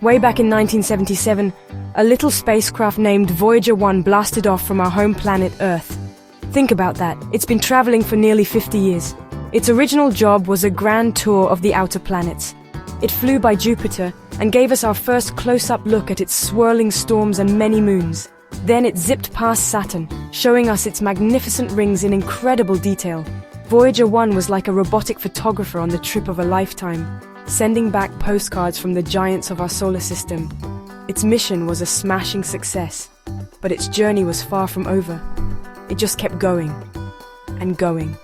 Way back in 1977, a little spacecraft named Voyager 1 blasted off from our home planet Earth. Think about that, it's been traveling for nearly 50 years. Its original job was a grand tour of the outer planets. It flew by Jupiter and gave us our first close-up look at its swirling storms and many moons. Then it zipped past Saturn, showing us its magnificent rings in incredible detail. Voyager 1 was like a robotic photographer on the trip of a lifetime, sending back postcards from the giants of our solar system. Its mission was a smashing success, but its journey was far from over. It just kept going, and going,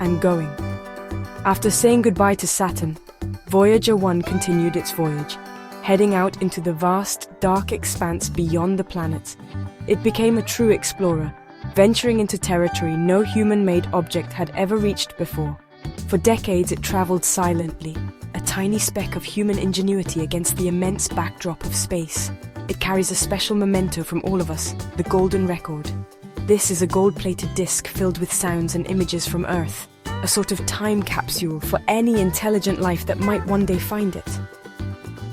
and going. After saying goodbye to Saturn, Voyager 1 continued its voyage, heading out into the vast, dark expanse beyond the planets. It became a true explorer, venturing into territory no human-made object had ever reached before. For decades it traveled silently, a tiny speck of human ingenuity against the immense backdrop of space. It carries a special memento from all of us, the Golden Record. This is a gold-plated disc filled with sounds and images from Earth, a sort of time capsule for any intelligent life that might one day find it.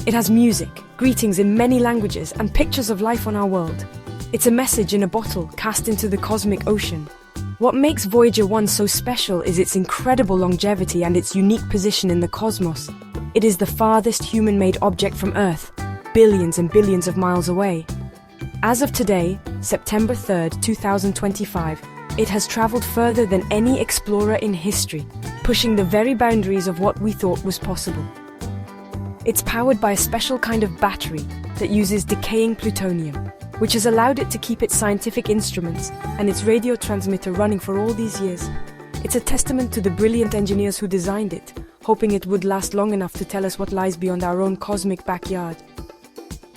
It has music, greetings in many languages, and pictures of life on our world. It's a message in a bottle cast into the cosmic ocean. What makes Voyager 1 so special is its incredible longevity and its unique position in the cosmos. It is the farthest human-made object from Earth, billions and billions of miles away. As of today, September 3rd, 2025, it has traveled further than any explorer in history, pushing the very boundaries of what we thought was possible. It's powered by a special kind of battery that uses decaying plutonium, which has allowed it to keep its scientific instruments and its radio transmitter running for all these years. It's a testament to the brilliant engineers who designed it, hoping it would last long enough to tell us what lies beyond our own cosmic backyard.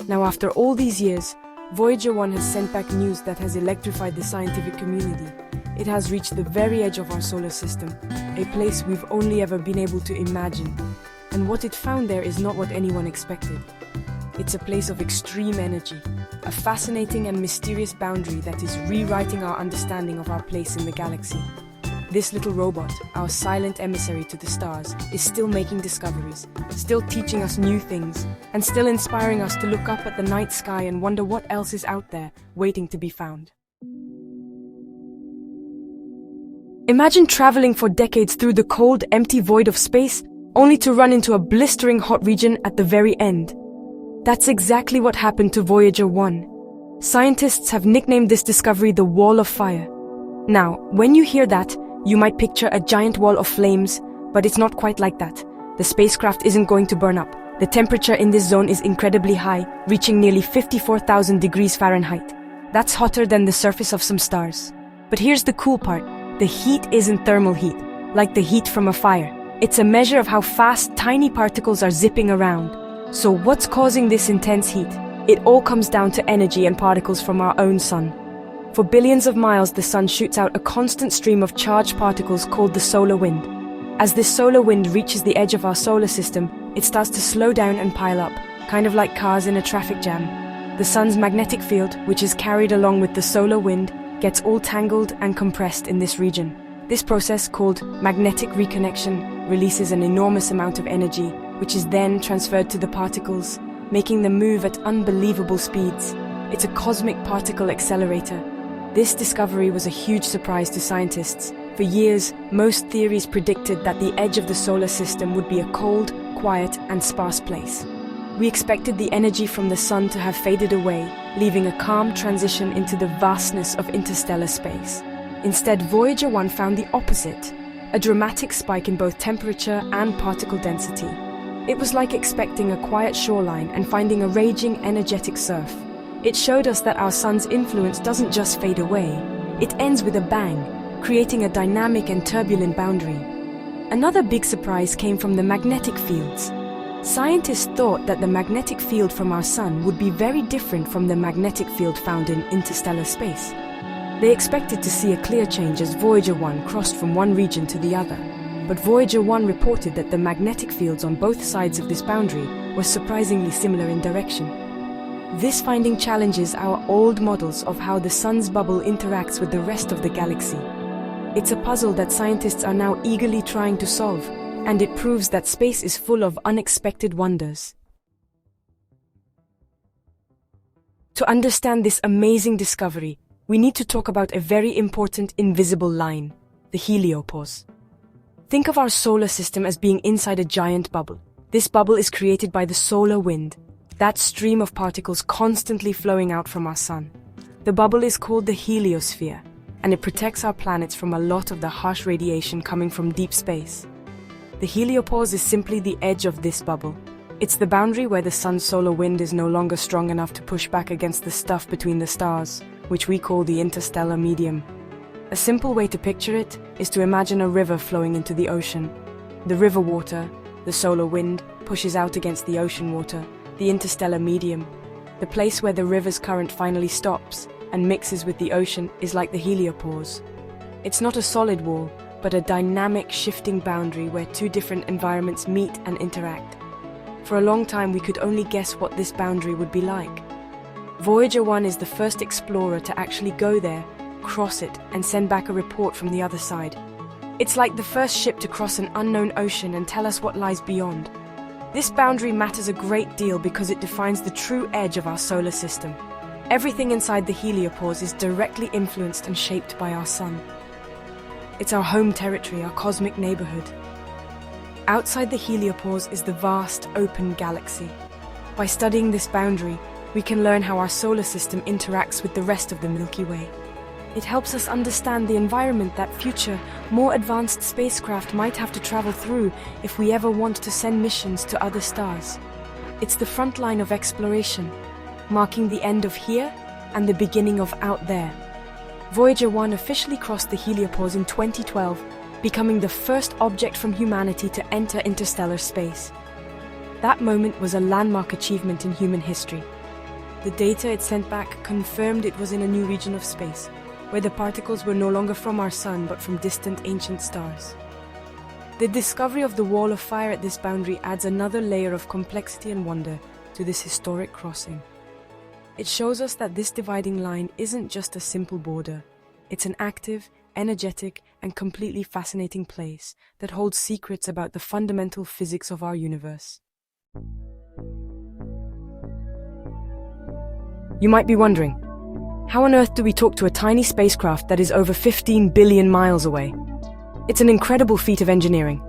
Now, after all these years, Voyager 1 has sent back news that has electrified the scientific community. It has reached the very edge of our solar system, a place we've only ever been able to imagine. And what it found there is not what anyone expected. It's a place of extreme energy, a fascinating and mysterious boundary that is rewriting our understanding of our place in the galaxy. This little robot, our silent emissary to the stars, is still making discoveries, still teaching us new things, and still inspiring us to look up at the night sky and wonder what else is out there, waiting to be found. Imagine traveling for decades through the cold, empty void of space, only to run into a blistering hot region at the very end. That's exactly what happened to Voyager 1. Scientists have nicknamed this discovery the Wall of Fire. Now, when you hear that, you might picture a giant wall of flames, but it's not quite like that. The spacecraft isn't going to burn up. The temperature in this zone is incredibly high, reaching nearly 54,000 degrees Fahrenheit. That's hotter than the surface of some stars. But here's the cool part. The heat isn't thermal heat, like the heat from a fire. It's a measure of how fast tiny particles are zipping around. So what's causing this intense heat? It all comes down to energy and particles from our own sun. For billions of miles, the sun shoots out a constant stream of charged particles called the solar wind. As this solar wind reaches the edge of our solar system, it starts to slow down and pile up, kind of like cars in a traffic jam. The sun's magnetic field, which is carried along with the solar wind, gets all tangled and compressed in this region. This process, called magnetic reconnection, releases an enormous amount of energy, which is then transferred to the particles, making them move at unbelievable speeds. It's a cosmic particle accelerator. This discovery was a huge surprise to scientists. For years, most theories predicted that the edge of the solar system would be a cold, quiet, and sparse place. We expected the energy from the sun to have faded away, leaving a calm transition into the vastness of interstellar space. Instead, Voyager 1 found the opposite, a dramatic spike in both temperature and particle density. It was like expecting a quiet shoreline and finding a raging, energetic surf. It showed us that our sun's influence doesn't just fade away, it ends with a bang, creating a dynamic and turbulent boundary. Another big surprise came from the magnetic fields. Scientists thought that the magnetic field from our sun would be very different from the magnetic field found in interstellar space. They expected to see a clear change as Voyager 1 crossed from one region to the other, but Voyager 1 reported that the magnetic fields on both sides of this boundary were surprisingly similar in direction. This finding challenges our old models of how the sun's bubble interacts with the rest of the galaxy. It's a puzzle that scientists are now eagerly trying to solve, and it proves that space is full of unexpected wonders. To understand this amazing discovery, we need to talk about a very important invisible line, the heliopause. Think of our solar system as being inside a giant bubble. This bubble is created by the solar wind, that stream of particles constantly flowing out from our sun. The bubble is called the heliosphere, and it protects our planets from a lot of the harsh radiation coming from deep space. The heliopause is simply the edge of this bubble. It's the boundary where the sun's solar wind is no longer strong enough to push back against the stuff between the stars, which we call the interstellar medium. A simple way to picture it is to imagine a river flowing into the ocean. The river water, the solar wind, pushes out against the ocean water, the interstellar medium. The place where the river's current finally stops and mixes with the ocean is like the heliopause. It's not a solid wall, but a dynamic, shifting boundary where two different environments meet and interact. For a long time, we could only guess what this boundary would be like. Voyager 1 is the first explorer to actually go there, cross it, and send back a report from the other side. It's like the first ship to cross an unknown ocean and tell us what lies beyond. This boundary matters a great deal because it defines the true edge of our solar system. Everything inside the heliopause is directly influenced and shaped by our sun. It's our home territory, our cosmic neighborhood. Outside the heliopause is the vast, open galaxy. By studying this boundary, we can learn how our solar system interacts with the rest of the Milky Way. It helps us understand the environment that future, more advanced spacecraft might have to travel through if we ever want to send missions to other stars. It's the front line of exploration, marking the end of here and the beginning of out there. Voyager 1 officially crossed the heliopause in 2012, becoming the first object from humanity to enter interstellar space. That moment was a landmark achievement in human history. The data it sent back confirmed it was in a new region of space, where the particles were no longer from our sun but from distant ancient stars. The discovery of the wall of fire at this boundary adds another layer of complexity and wonder to this historic crossing. It shows us that this dividing line isn't just a simple border. It's an active, energetic, and completely fascinating place that holds secrets about the fundamental physics of our universe. You might be wondering, how on earth do we talk to a tiny spacecraft that is over 15 billion miles away? It's an incredible feat of engineering.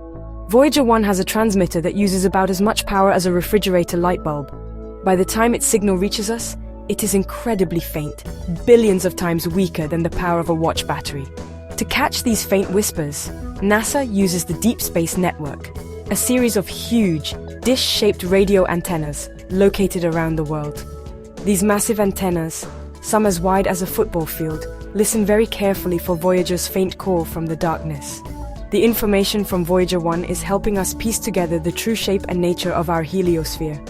Voyager 1 has a transmitter that uses about as much power as a refrigerator light bulb. By the time its signal reaches us, it is incredibly faint, billions of times weaker than the power of a watch battery. To catch these faint whispers, NASA uses the Deep Space Network, a series of huge, dish-shaped radio antennas located around the world. These massive antennas, some as wide as a football field, listen very carefully for Voyager's faint call from the darkness. The information from Voyager 1 is helping us piece together the true shape and nature of our heliosphere.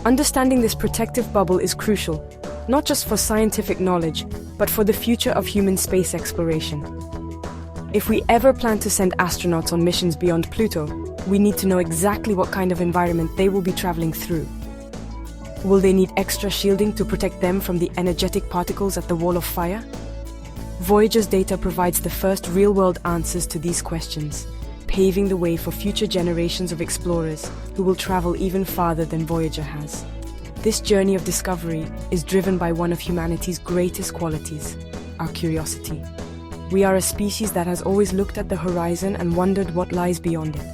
Understanding this protective bubble is crucial, not just for scientific knowledge, but for the future of human space exploration. If we ever plan to send astronauts on missions beyond Pluto, we need to know exactly what kind of environment they will be traveling through. Will they need extra shielding to protect them from the energetic particles at the wall of fire? Voyager's data provides the first real-world answers to these questions, paving the way for future generations of explorers who will travel even farther than Voyager has. This journey of discovery is driven by one of humanity's greatest qualities, our curiosity. We are a species that has always looked at the horizon and wondered what lies beyond it.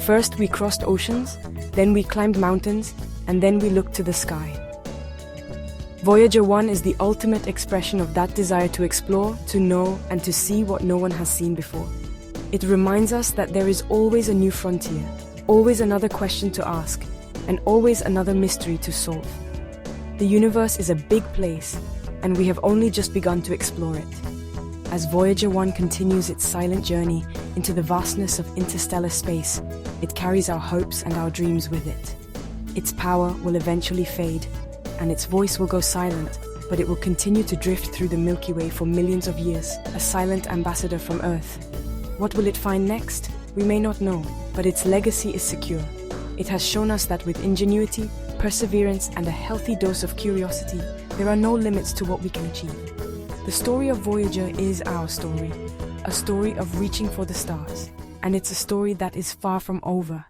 First, we crossed oceans, then we climbed mountains, and then we looked to the sky. Voyager 1 is the ultimate expression of that desire to explore, to know, and to see what no one has seen before. It reminds us that there is always a new frontier, always another question to ask, and always another mystery to solve. The universe is a big place, and we have only just begun to explore it. As Voyager 1 continues its silent journey into the vastness of interstellar space, it carries our hopes and our dreams with it. Its power will eventually fade, and its voice will go silent, but it will continue to drift through the Milky Way for millions of years, a silent ambassador from Earth. What will it find next? We may not know, but its legacy is secure. It has shown us that with ingenuity, perseverance, and a healthy dose of curiosity, there are no limits to what we can achieve. The story of Voyager is our story, a story of reaching for the stars, and it's a story that is far from over.